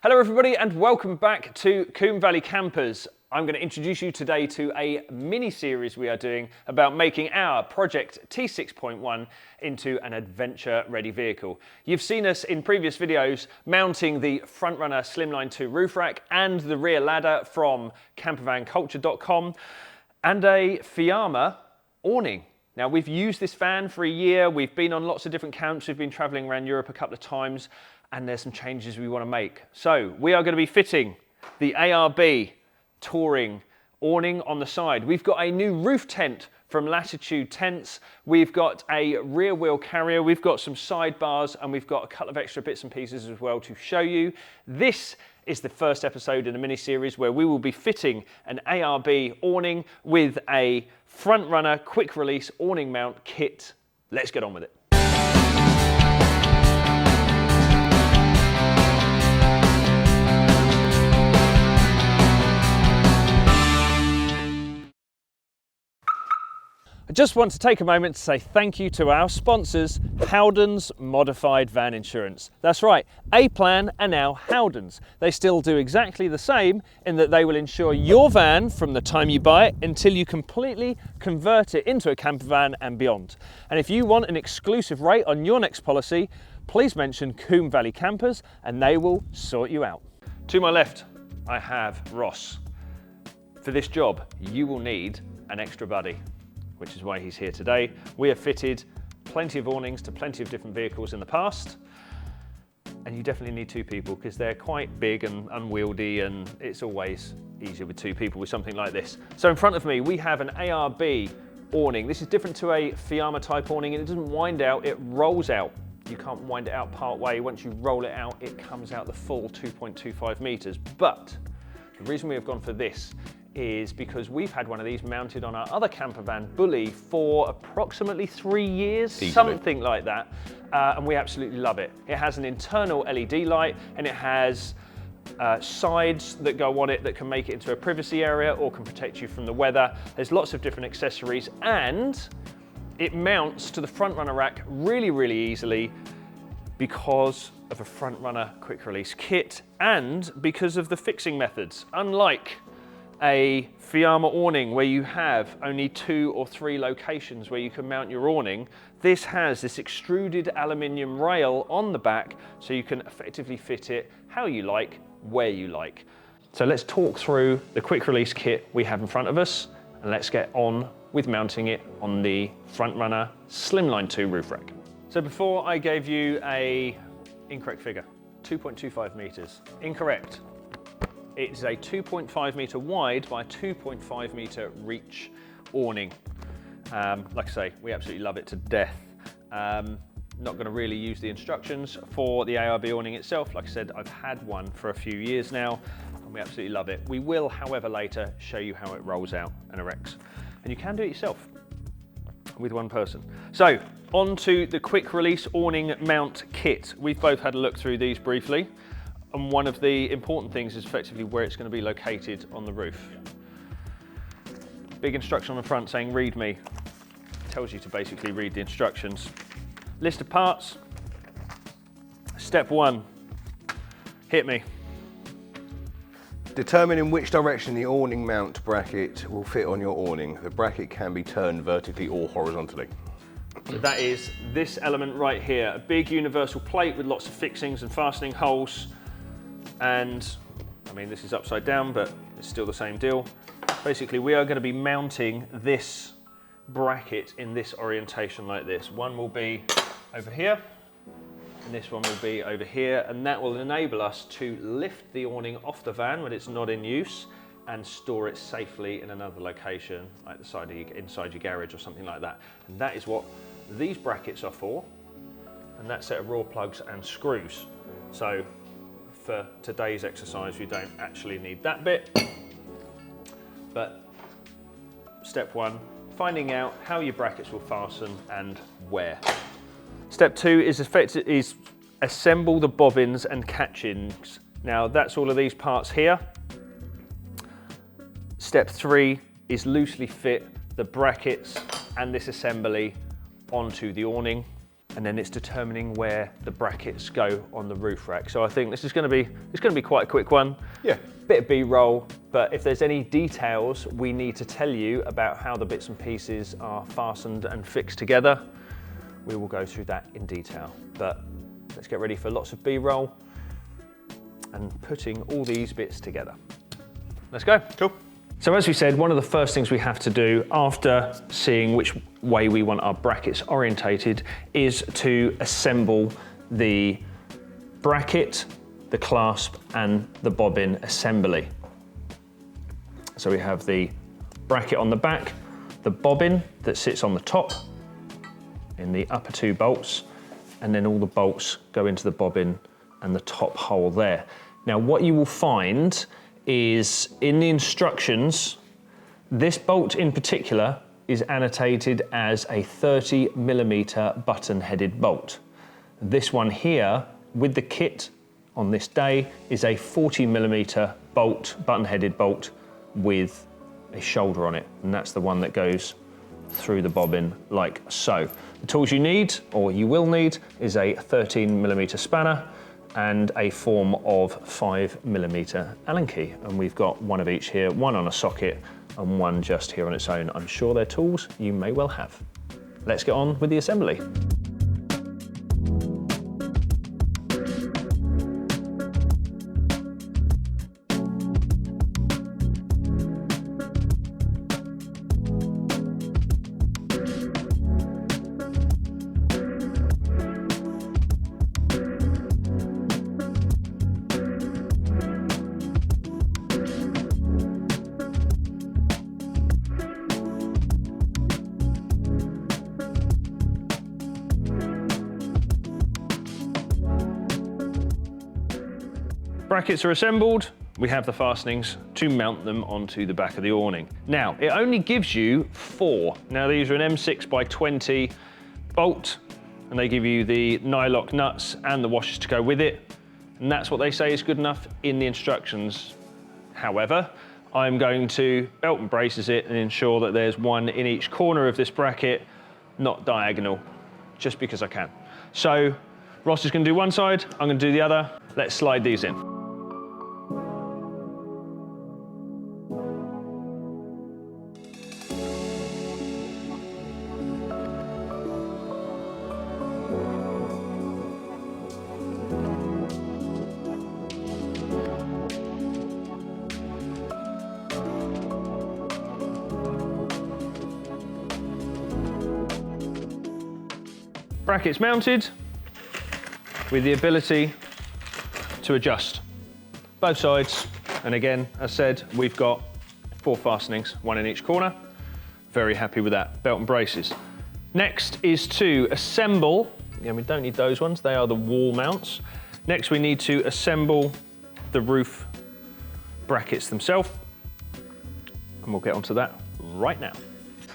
Hello everybody and welcome back to Combe Valley Campers. I'm going to introduce you today to a mini-series we are doing about making our Project T6.1 into an adventure-ready vehicle. You've seen us in previous videos mounting the Frontrunner Slimline 2 roof rack and the rear ladder from campervanculture.com and a Fiamma awning. Now we've used this van for a year, we've been on lots of different camps, we've been travelling around Europe a couple of times, and there's some changes we want to make. So we are going to be fitting the ARB touring awning on the side. We've got a new roof tent from Latitude Tents. We've got a rear wheel carrier. We've got some sidebars and we've got a couple of extra bits and pieces as well to show you. This is the first episode in a mini series where we will be fitting an ARB awning with a Frontrunner quick release awning mount kit. Let's get on with it. I just want to take a moment to say thank you to our sponsors, Howden's Modified Van Insurance. That's right, A-Plan are now Howden's. They still do exactly the same in that they will insure your van from the time you buy it until you completely convert it into a camper van and beyond. And if you want an exclusive rate on your next policy, please mention Combe Valley Campers and they will sort you out. To my left, I have Ross. For this job, you will need an extra buddy, which is why he's here today. We have fitted plenty of awnings to plenty of different vehicles in the past, and you definitely need two people because they're quite big and unwieldy, and it's always easier with two people with something like this. So in front of me, we have an ARB awning. This is different to a Fiamma type awning, and it doesn't wind out, it rolls out. You can't wind it out part way. Once you roll it out, it comes out the full 2.25 meters. But the reason we have gone for this is because we've had one of these mounted on our other campervan Bully for approximately 3 years, easily. Something like that, and we absolutely love it. It has an internal LED light and it has sides that go on it that can make it into a privacy area or can protect you from the weather. There's lots of different accessories and it mounts to the Frontrunner rack really, really easily because of a Frontrunner quick release kit and because of the fixing methods. Unlike a Fiamma awning where you have only 2 or 3 locations where you can mount your awning, this has this extruded aluminium rail on the back so you can effectively fit it how you like, where you like. So let's talk through the quick release kit we have in front of us and let's get on with mounting it on the Frontrunner Slimline 2 roof rack. So before I gave you a incorrect figure, 2.25 meters, incorrect. It's a 2.5 meter wide by 2.5 meter reach awning. Like I say, we absolutely love it to death. Not going to really use the instructions for the ARB awning itself. Like I said, I've had one for a few years now and we absolutely love it. We will, however, later show you how it rolls out and erects. And you can do it yourself with one person. So on to the quick release awning mount kit. We've both had a look through these briefly. And one of the important things is effectively where it's going to be located on the roof. Big instruction on the front saying read me. Tells you to basically read the instructions. List of parts. Step 1, hit me. Determine in which direction the awning mount bracket will fit on your awning. The bracket can be turned vertically or horizontally. So that is this element right here, a big universal plate with lots of fixings and fastening holes. And I mean, this is upside down, but it's still the same deal. Basically, we are going to be mounting this bracket in this orientation like this. One will be over here, and this one will be over here, and that will enable us to lift the awning off the van when it's not in use and store it safely in another location, like the side of inside your garage or something like that. And that is what these brackets are for, and that set of raw plugs and screws. So for today's exercise, you don't actually need that bit, but step 1, finding out how your brackets will fasten and where. Step 2 is assemble the bobbins and catchings. Now that's all of these parts here. Step 3 is loosely fit the brackets and this assembly onto the awning. and then it's determining where the brackets go on the roof rack. So I think this is going to be quite a quick one. Yeah. Bit of B-roll, but if there's any details we need to tell you about how the bits and pieces are fastened and fixed together, we will go through that in detail. But let's get ready for lots of B-roll and putting all these bits together. Let's go. Cool. So as we said, one of the first things we have to do after seeing which way we want our brackets orientated is to assemble the bracket, the clasp and the bobbin assembly. So we have the bracket on the back, the bobbin that sits on the top in the upper two bolts, and then all the bolts go into the bobbin and the top hole there. Now what you will find is in the instructions, this bolt in particular is annotated as a 30mm button-headed bolt. This one here with the kit on this day is a 40mm bolt, button-headed bolt with a shoulder on it, and that's the one that goes through the bobbin like so. The tools you need, or you will need, is a 13mm spanner and a form of 5mm Allen key. And we've got one of each here, one on a socket and one just here on its own. I'm sure they're tools you may well have. Let's get on with the assembly. Brackets are assembled, we have the fastenings to mount them onto the back of the awning. Now, it only gives you 4. Now these are an M6x20 bolt, and they give you the nylock nuts and the washers to go with it. And that's what they say is good enough in the instructions. However, I'm going to belt and braces it and ensure that there's one in each corner of this bracket, not diagonal, just because I can. So Ross is going to do one side, I'm going to do the other. Let's slide these in. Brackets mounted with the ability to adjust both sides. And again, as said, we've got 4 fastenings, one in each corner. Very happy with that. Belt and braces. Next is to assemble, and we don't need those ones, they are the wall mounts. Next we need to assemble the roof brackets themselves, and we'll get onto that right now.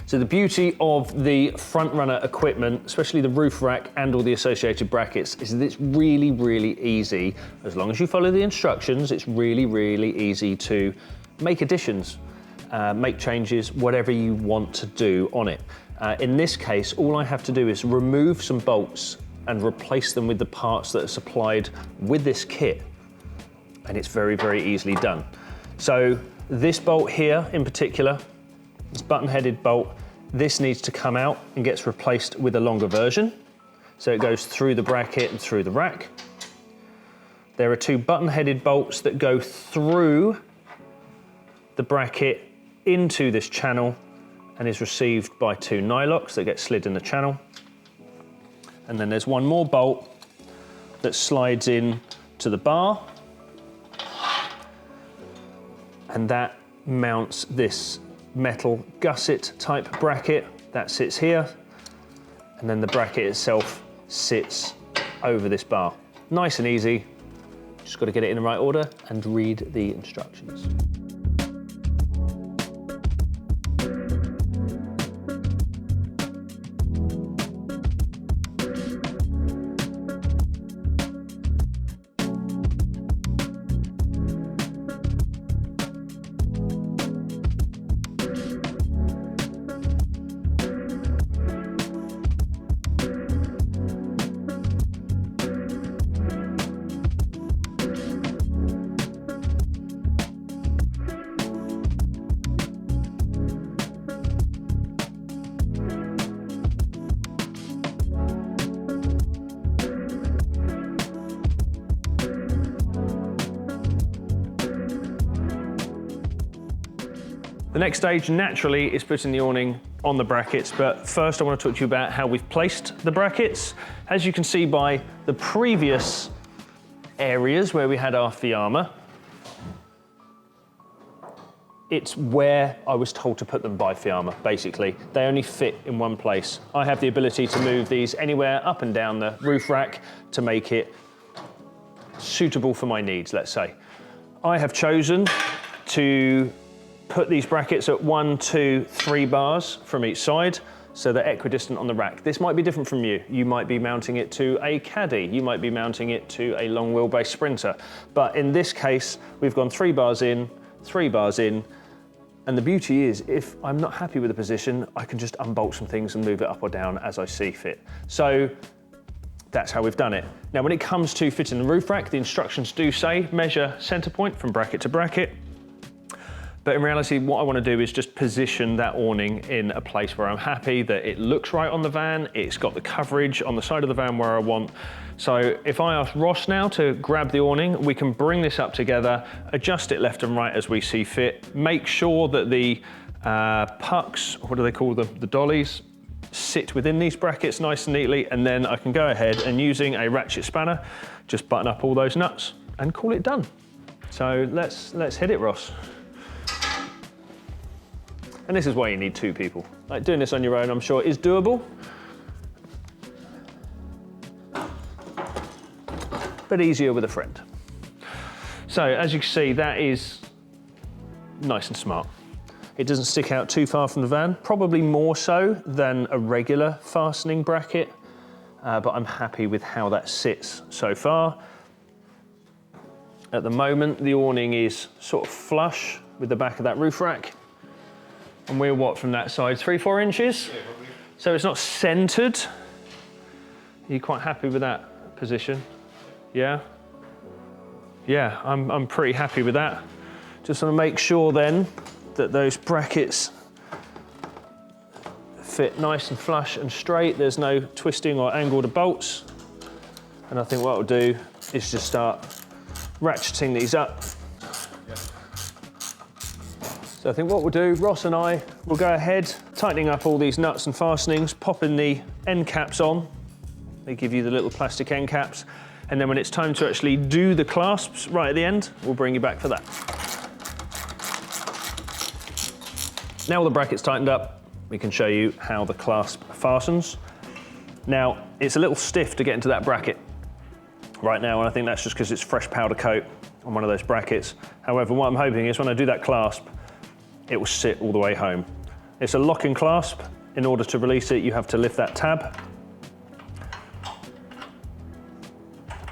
So the beauty of the front runner equipment, especially the roof rack and all the associated brackets, is that it's really, really easy. As long as you follow the instructions, it's really, really easy to make additions, make changes, whatever you want to do on it. In this case, all I have to do is remove some bolts and replace them with the parts that are supplied with this kit. And it's very, very easily done. So this bolt here in particular, this button-headed bolt, this needs to come out and gets replaced with a longer version. So it goes through the bracket and through the rack. There are 2 button-headed bolts that go through the bracket into this channel and is received by 2 nylocks that get slid in the channel. And then there's one more bolt that slides in to the bar, and that mounts this metal gusset type bracket that sits here, and then the bracket itself sits over this bar. Nice and easy, just got to get it in the right order and read the instructions. The next stage, naturally, is putting the awning on the brackets, but first I want to talk to you about how we've placed the brackets. As you can see by the previous areas where we had our Fiamma, it's where I was told to put them by Fiamma, basically. They only fit in one place. I have the ability to move these anywhere up and down the roof rack to make it suitable for my needs, let's say. I have chosen to put these brackets at 1, 2, 3 bars from each side, so they're equidistant on the rack. This might be different from you. You might be mounting it to a Caddy. You might be mounting it to a long wheelbase Sprinter. But in this case, we've gone 3 bars in, 3 bars in, and the beauty is, if I'm not happy with the position, I can just unbolt some things and move it up or down as I see fit. So that's how we've done it. Now, when it comes to fitting the roof rack, the instructions do say measure center point from bracket to bracket. But in reality, what I want to do is just position that awning in a place where I'm happy that it looks right on the van, it's got the coverage on the side of the van where I want. So if I ask Ross now to grab the awning, we can bring this up together, adjust it left and right as we see fit, make sure that the pucks, what do they call them, the dollies, sit within these brackets nice and neatly, and then I can go ahead and using a ratchet spanner, just button up all those nuts and call it done. So let's hit it, Ross. And this is why you need 2 people. Like, doing this on your own, I'm sure, is doable, but easier with a friend. So as you can see, that is nice and smart. It doesn't stick out too far from the van, probably more so than a regular fastening bracket, but I'm happy with how that sits so far. At the moment, the awning is sort of flush with the back of that roof rack. And we're what from that side, 3-4 inches? Yeah, probably. So it's not centered. Are you quite happy with that position? Yeah? Yeah, I'm pretty happy with that. Just want to make sure then that those brackets fit nice and flush and straight. There's no twisting or angle to bolts. And I think what I'll do is just start ratcheting these up. So I think what we'll do, Ross and I will go ahead, tightening up all these nuts and fastenings, popping the end caps on. They give you the little plastic end caps. And then when it's time to actually do the clasps right at the end, we'll bring you back for that. Now all the brackets tightened up, we can show you how the clasp fastens. Now, it's a little stiff to get into that bracket right now, and I think that's just because it's fresh powder coat on one of those brackets. However, what I'm hoping is when I do that clasp, it will sit all the way home. It's a lock-in clasp. In order to release it, you have to lift that tab.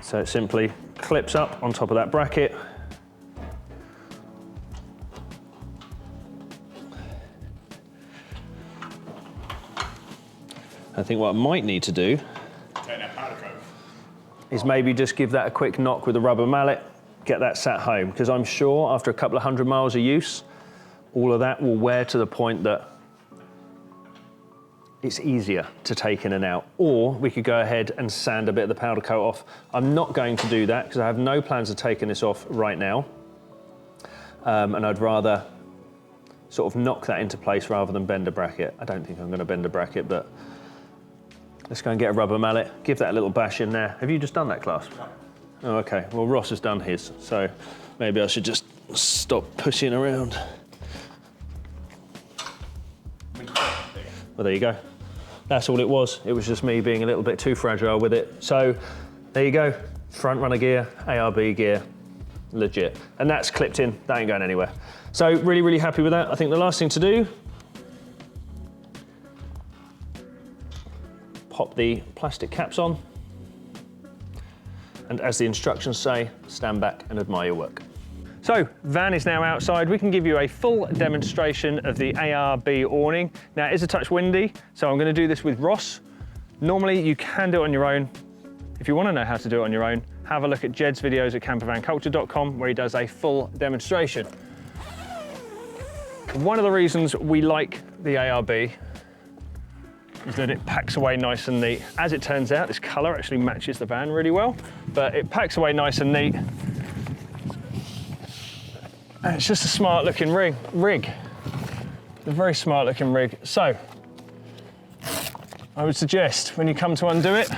So it simply clips up on top of that bracket. I think what I might need to do is maybe just give that a quick knock with a rubber mallet, get that sat home, because I'm sure after a couple of 100 miles of use, all of that will wear to the point that it's easier to take in and out. Or we could go ahead and sand a bit of the powder coat off. I'm not going to do that because I have no plans of taking this off right now. And I'd rather sort of knock that into place rather than bend a bracket. I don't think I'm going to bend a bracket, but let's go and get a rubber mallet, give that a little bash in there. Have you just done that clasp? No. Oh, okay, well Ross has done his, so maybe I should just stop pushing around. Well, there you go. That's all it was. It was just me being a little bit too fragile with it. So there you go, front runner gear, ARB gear, legit. And that's clipped in, that ain't going anywhere. So really, really happy with that. I think the last thing to do, pop the plastic caps on. And as the instructions say, stand back and admire your work. So, van is now outside. We can give you a full demonstration of the ARB awning. Now, it is a touch windy, so I'm gonna do this with Ross. Normally, you can do it on your own. If you wanna know how to do it on your own, have a look at Jed's videos at campervanculture.com, where he does a full demonstration. One of the reasons we like the ARB is that it packs away nice and neat. As it turns out, this color actually matches the van really well, but it packs away nice and neat. And it's just a smart looking rig. a very smart looking rig. So, I would suggest when you come to undo it,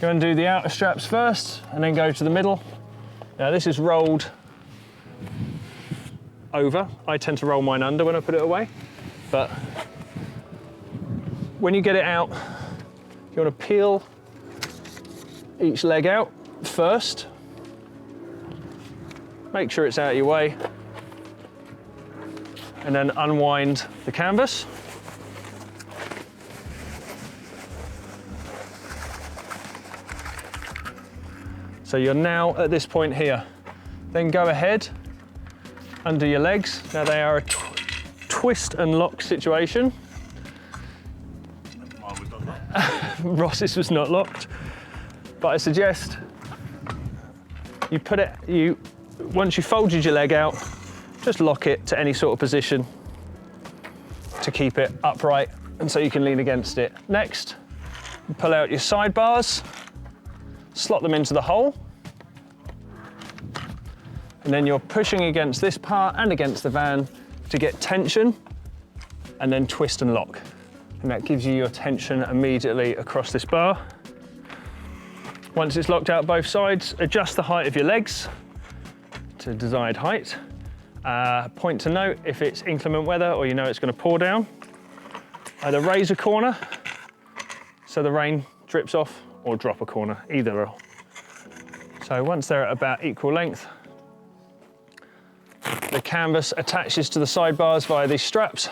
go undo the outer straps first and then go to the middle. Now this is rolled over. I tend to roll mine under when I put it away, but when you get it out, you want to peel each leg out first. Make sure it's out of your way, and then unwind the canvas. So you're now at this point here. Then go ahead, undo your legs. Now they are a twist and lock situation. Ross's was not locked, but I suggest you put it, once you folded your leg out, just lock it to any sort of position to keep it upright and so you can lean against it. Next, pull out your side bars, slot them into the hole, and then you're pushing against this part and against the van to get tension, and then twist and lock. And that gives you your tension immediately across this bar. Once it's locked out both sides, adjust the height of your legs to desired height. Point to note if it's inclement weather or you know it's going to pour down. Either raise a corner so the rain drips off, or drop a corner, either or. So once they're at about equal length, the canvas attaches to the side bars via these straps.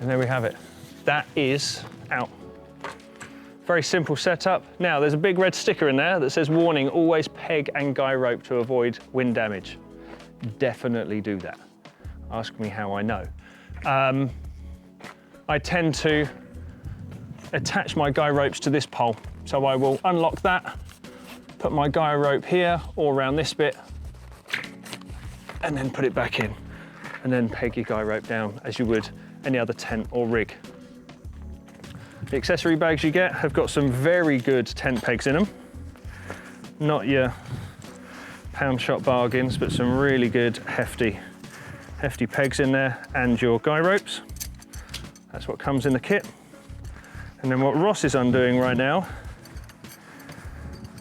And there we have it. That is out. Very simple setup. Now, there's a big red sticker in there that says, warning, always peg and guy rope to avoid wind damage. Definitely do that. Ask me how I know. I tend to attach my guy ropes to this pole. So I will unlock that, put my guy rope here or around this bit, and then put it back in. And then peg your guy rope down as you would any other tent or rig. The accessory bags you get have got some very good tent pegs in them. Not your pound shop bargains, but some really good hefty pegs in there, and your guy ropes. That's what comes in the kit. And then what Ross is undoing right now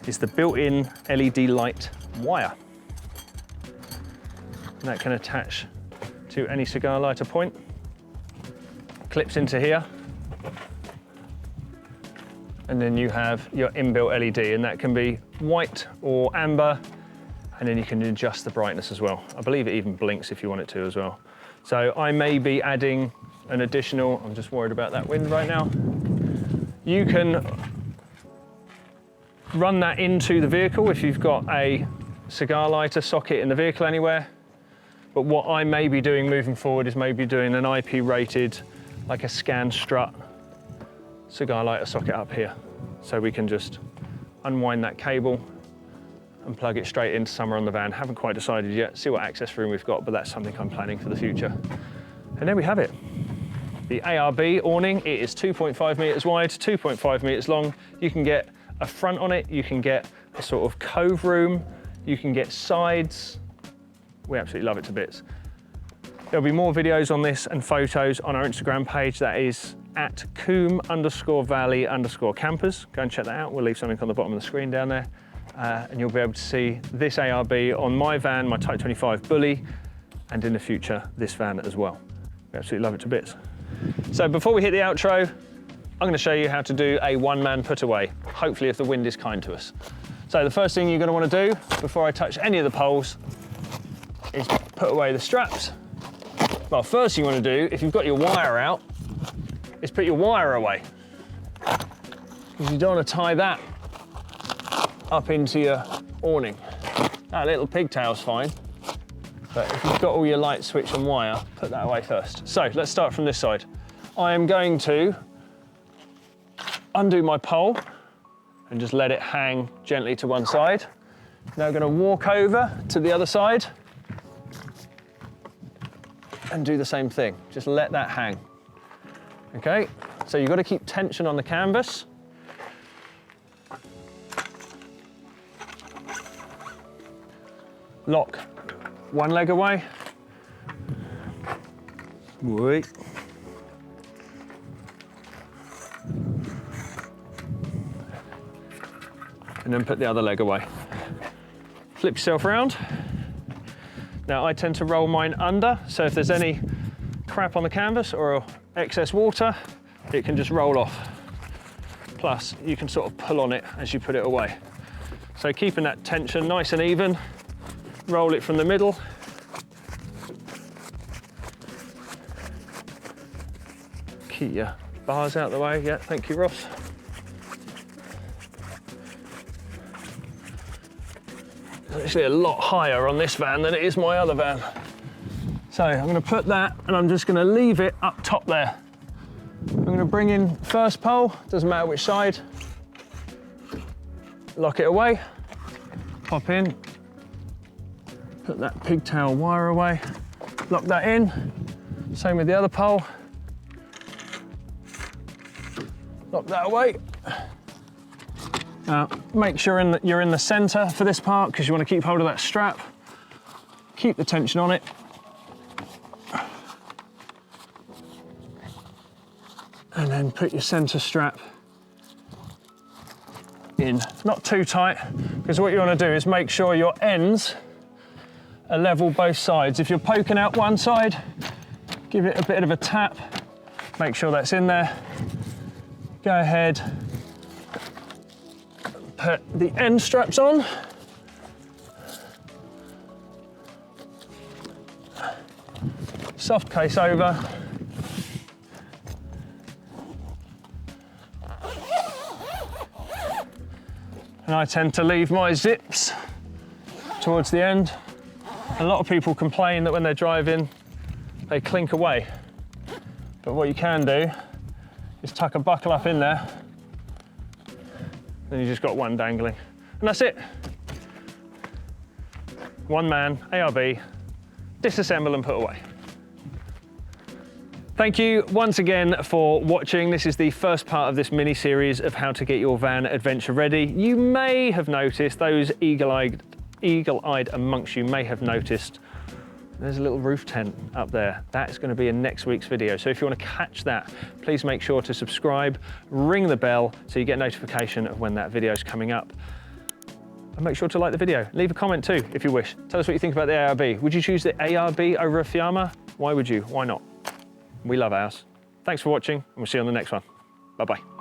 is the built-in LED light wire. And that can attach to any cigar lighter point. Clips into here. And then you have your inbuilt LED, and that can be white or amber, and then you can adjust the brightness as well. I believe it even blinks if you want it to as well. So I may be adding an additional, I'm just worried about that wind right now. You can run that into the vehicle if you've got a cigar lighter socket in the vehicle anywhere. But what I may be doing moving forward is maybe doing an IP rated, like a scan strut cigar lighter socket up here. So we can just unwind that cable and plug it straight into somewhere on the van. Haven't quite decided yet, see what access room we've got, but that's something I'm planning for the future. And there we have it. The ARB awning, it is 2.5 meters wide, 2.5 meters long. You can get a front on it, you can get a sort of cove room, you can get sides. We absolutely love it to bits. There'll be more videos on this and photos on our Instagram page. That is at @coomb_valley_campers. Go and check that out. We'll leave something on the bottom of the screen down there. And you'll be able to see this ARB on my van, my Type 25 Bully, and in the future, this van as well. We absolutely love it to bits. So before we hit the outro, I'm going to show you how to do a one-man put away, hopefully if the wind is kind to us. So the first thing you're going to want to do before I touch any of the poles is put away the straps. Well, first thing you want to do, if you've got your wire out, is put your wire away. Because you don't want to tie that up into your awning. That little pigtail's fine, but if you've got all your light switch and wire, put that away first. So let's start from this side. I am going to undo my pole and just let it hang gently to one side. Now I'm going to walk over to the other side and do the same thing. Just let that hang. Okay, So you've got to keep tension on the canvas. Lock one leg away. Wait. And then put the other leg away. Flip yourself around. Now I tend to roll mine under, so if there's any crap on the canvas or excess water, it can just roll off. Plus, you can sort of pull on it as you put it away. So keeping that tension nice and even, roll it from the middle. Keep your bars out of the way. Yeah, thank you, Ross. It's actually a lot higher on this van than it is my other van. So I'm going to put that and I'm just going to leave it up top there. I'm going to bring in first pole, doesn't matter which side. Lock it away, pop in, put that pigtail wire away, lock that in. Same with the other pole. Lock that away. Now, make sure you're in the center for this part because you want to keep hold of that strap. Keep the tension on it. And then put your center strap in. Not too tight, because what you want to do is make sure your ends are level both sides. If you're poking out one side, give it a bit of a tap. Make sure that's in there. Go ahead, put the end straps on. Soft case over. And I tend to leave my zips towards the end. A lot of people complain that when they're driving, they clink away. But what you can do is tuck a buckle up in there, then you just got one dangling. And that's it. One man, ARB, disassemble and put away. Thank you once again for watching. This is the first part of this mini-series of how to get your van adventure ready. You may have noticed, those eagle-eyed amongst you may have noticed, there's a little roof tent up there. That's going to be in next week's video. So if you want to catch that, please make sure to subscribe, ring the bell so you get notification of when that video is coming up. And make sure to like the video. Leave a comment too, if you wish. Tell us what you think about the ARB. Would you choose the ARB over a Fiamma? Why would you? Why not? We love ours. Thanks for watching, and we'll see you on the next one. Bye-bye.